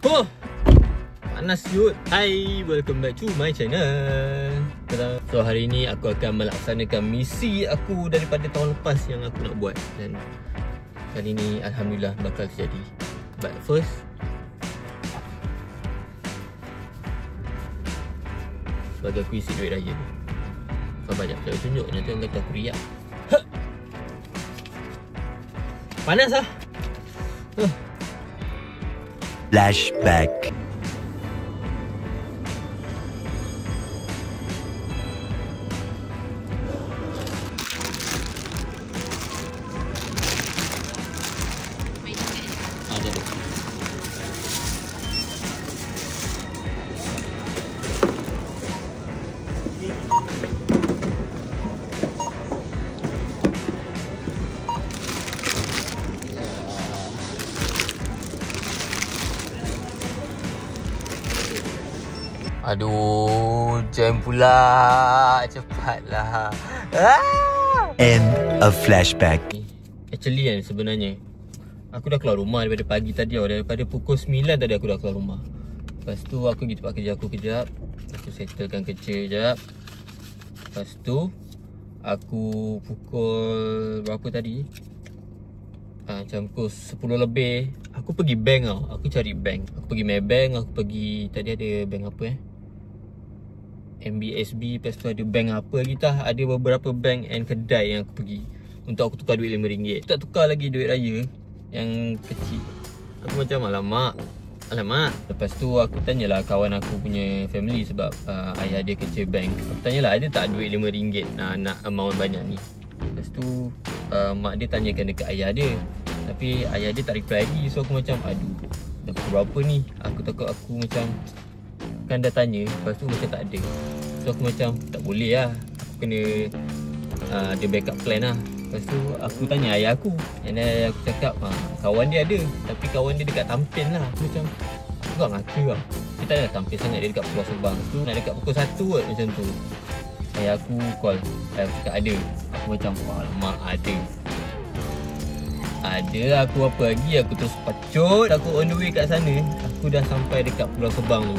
Oh, panas siut. Hai, welcome back to my channel. So hari ini aku akan melaksanakan misi aku daripada tahun lepas yang aku nak buat. Dan kali ni Alhamdulillah bakal terjadi. But first, bagi aku isi duit raya. Kau banyak saya tunjuk, nanti orang kata aku riak. Panas lah. Flashback. Aduh, jam pula. Cepatlah. End of flashback. Actually kan sebenarnya aku dah keluar rumah daripada pagi tadi. Daripada pukul 9 tadi aku dah keluar rumah. Lepas tu aku pergi tempat kerja aku kejap. Aku settlekan kerja kejap. Lepas tu aku pukul berapa tadi? Macam pukul 10 lebih aku pergi bank tau. Aku cari bank. Aku pergi Maybank. Aku pergi, tadi ada bank apa MBSB. Lepas tu ada bank apa lagi tah. Ada beberapa bank and kedai yang aku pergi untuk aku tukar duit RM5. Aku tak tukar lagi duit raya yang kecil. Aku macam alamak. Lepas tu aku tanyalah kawan aku punya family. Sebab ayah dia kerja bank. Aku tanyalah ada tak duit RM5 nak amount banyak ni. Lepas tu mak dia tanyakan dekat ayah dia. Tapi ayah dia tak reply lagi. So aku macam aduh, dah pukul berapa ni. Aku takut aku macam kan dah tanya, lepas tu macam tak ada. So aku macam tak boleh lah. Aku kena ada backup plan lah. Lepas tu aku tanya ayah aku. And then ayah aku cakap kawan dia ada. Tapi kawan dia dekat Tampin lah. Aku macam aku tak ngaka lah. Dia tak nak Tampin sangat. Dia dekat Pulau Sebang. Tu nak dekat pukul 1 kot macam tu. Ayah aku call. Ayah aku cakap ada. Aku macam alamak ada. Ada aku apa lagi. Aku terus pacut. Aku on the way kat sana. Aku dah sampai dekat Pulau Sebang tu.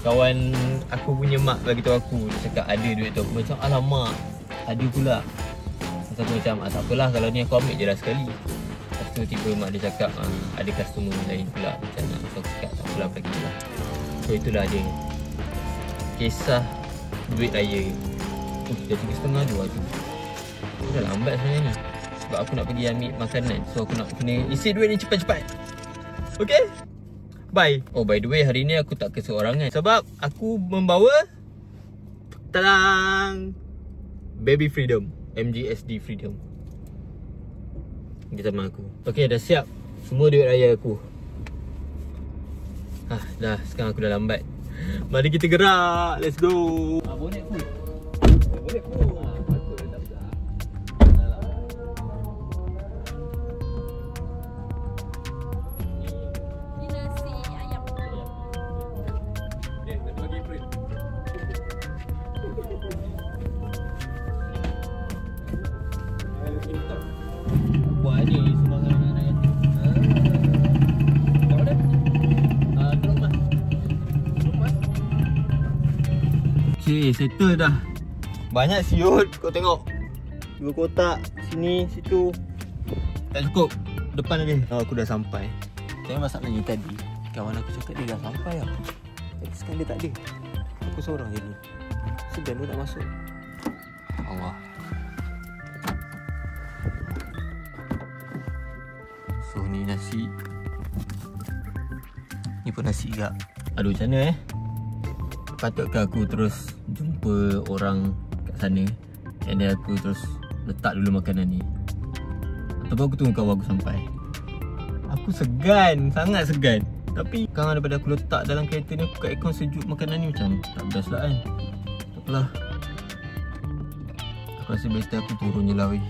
Kawan aku punya mak bagi tahu aku. Dia cakap ada duit tu. Aku macam alamak ada pula. Lepas aku macam tak apalah. Kalau ni aku ambil je lah sekali. Lepas tu tiba mak dia cakap ada customer lain pula macam nak. So aku cakap tak apalah bagi lah. So itulah dia kisah duit raya. Dah 3.30 tu. Dah lambat sebenarnya ni. Sebab aku nak pergi ambil makanan. So aku nak kena isi duit ni cepat-cepat. Okay? Bye. Oh by the way, hari ni aku tak keseorangan. Sebab aku membawa tadang, Baby Freedom, MGSD Freedom. Dia sama aku. Okay, dah siap semua duit raya aku. Dah, sekarang aku dah lambat. Mari kita gerak. Let's go. Bonet food. Bonet food. Buat ni sumbangan rakyat. Kat mana? Rumah. Okay, settle dah. Banyak siut, kau tengok. 2 kotak, sini, situ. Tak cukup. Depan lagi. Aku dah sampai. Tapi masalahnya tadi kawan aku cakap dia dah sampai lah. Tapi sekarang dia tak ada. Aku seorang je ni. Segan dia nak masuk. Allah. So ni nasi. Ni pun nasi juga. Aduh macam mana Patutkah aku terus jumpa orang kat sana and then aku terus letak dulu makanan ni, ataupun aku tunggu kawan aku sampai? Aku segan, sangat segan. Tapi kan daripada aku letak dalam kereta ni, aku kat aircon sejuk makanan ni macam tak best lah kan. Tak apalah. Aku rasa better aku turun je lah weh.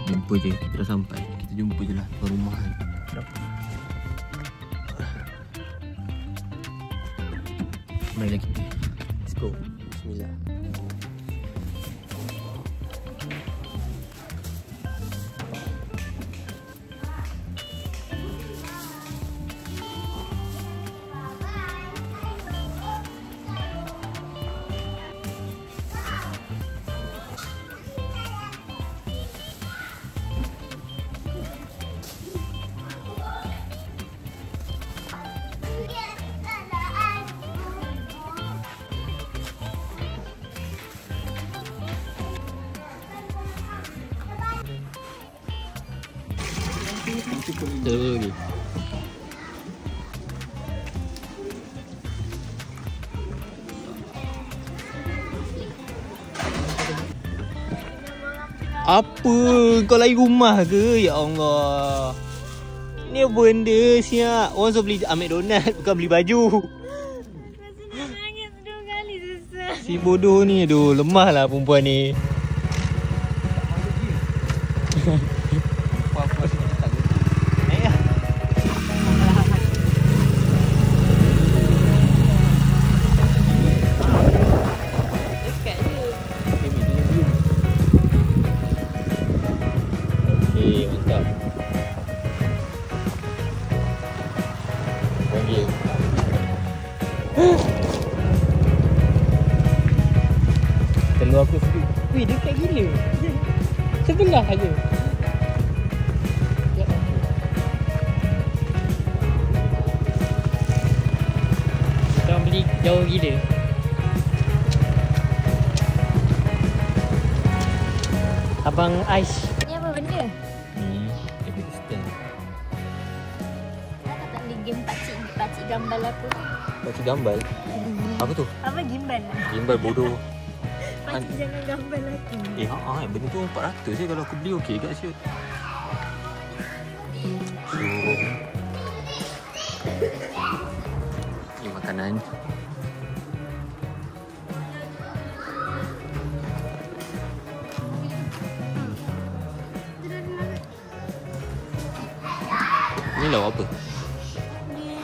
Jumpa je, kita dah sampai. Kita jumpa je lah ke rumah kan. Mari lagi. Let's go. Bismillah. Terus lagi. Apa? Kau lari rumah ke? Ya Allah. Ni apa benda siap? Orang suruh beli McDonald bukan beli baju. Rasanya nangis 2 kali susah. Si bodoh ni, aduh, lemah lah perempuan ni. Apa-apa sini tak guna. Naik lah. Dekat je. Okay, mantap. Panggil. Telur aku sikit. Weh, dekat gila. Sebelah aja. Kita orang beli jauh gila. Abang Ais. Ni apa benda? Ni, dia stand. Kenapa tak beli game pakcik gambal apa tu? Pakcik gambal. Apa tu? Apa gimbal? Gimbal bodoh. Pakcik jangan gambal aku. Benda tu 400 je kalau aku beli okey kat siut. So, ni makanan. Ni lauk apa? Ni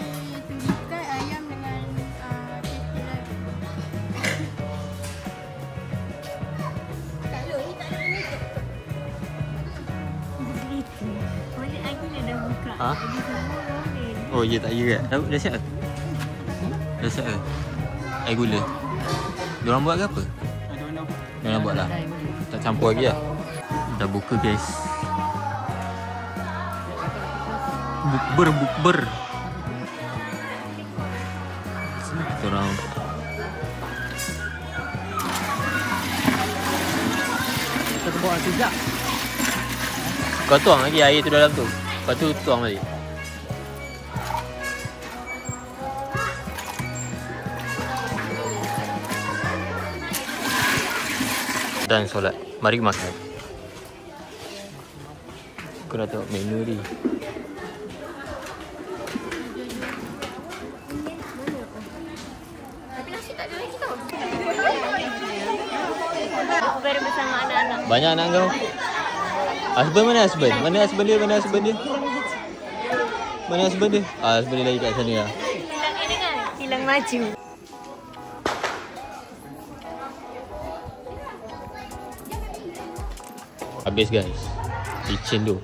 tinggikan ayam dengan tetelan. Kalau ni tak ada menutup. Begitu. Boleh lagi dah buka. Ha? Lagi semua boleh. Oh, ya tak ya kat. Dah siap ke? Dah siap ke? Air gula. Diorang buat ke apa? Diorang buat lah. Tak campur lagi lah. Dah buka guys. Bukber. Diorang Kita bawa sekejap. kau tuang lagi air tu dalam tu. Lepas tu tuang balik. Dan solat. Mari makan. Aku nak tengok menu ni. Tapi nasi tak ada lagi tau. Aku baru bersama anak-anak. Banyak anak kau. Husband mana husband? Mana husband dia? Mana husband dia? Mana husband dia? Husband dia lagi kat sana lah. Hilang ni dengar. Hilang maju. Habis guys. Kitchen tu.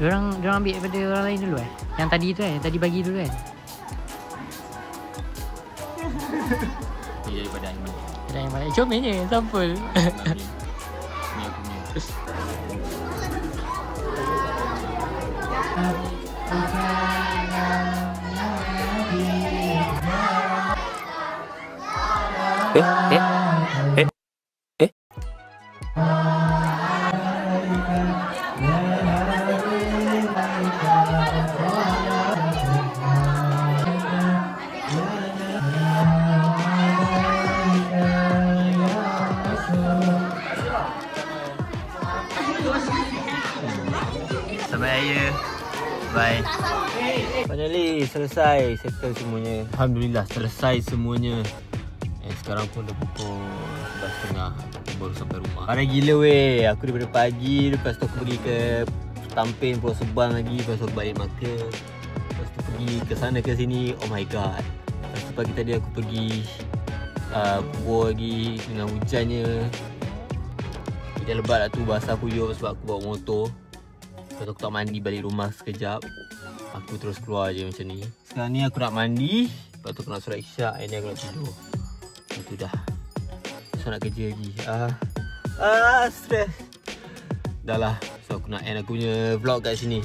Diorang ambil daripada orang lain dulu Yang tadi tu yang tadi bagi dulu kan. Ni daripada Aiman. Ada yang mana? Comelnya sampel. Ni aku punya. Selamat Raya. Bye. Finally selesai settle semuanya. Alhamdulillah selesai semuanya. Sekarang pun dah pukul 11.30. Aku baru sampai rumah. Parah gila weh. Aku daripada pagi. Lepas tu aku pergi ke Tampin, Pulau Sebang lagi. Lepas tu aku balik Melaka. Lepas tu pergi ke sana ke sini. Oh my god. Lepas tu pagi tadi aku pergi Kubur lagi dengan hujannya. Hujan lebat lah tu. Basah kuyup sebab aku bawa motor. Lepas tu aku tak mandi balik rumah sekejap. Aku terus keluar je macam ni. Sekarang ni aku nak mandi. Lepas tu aku nak solat isyak. And then aku nak tidur. Itu dah. Besok nak kerja lagi. Stress. Dah lah. So aku nak end aku punya vlog kat sini.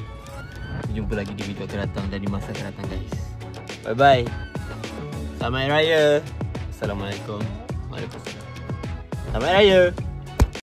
Jumpa lagi di video akan datang dan di masa akan datang guys. Bye bye. Selamat Raya. Assalamualaikum. Waalaikumsalam. Selamat Raya.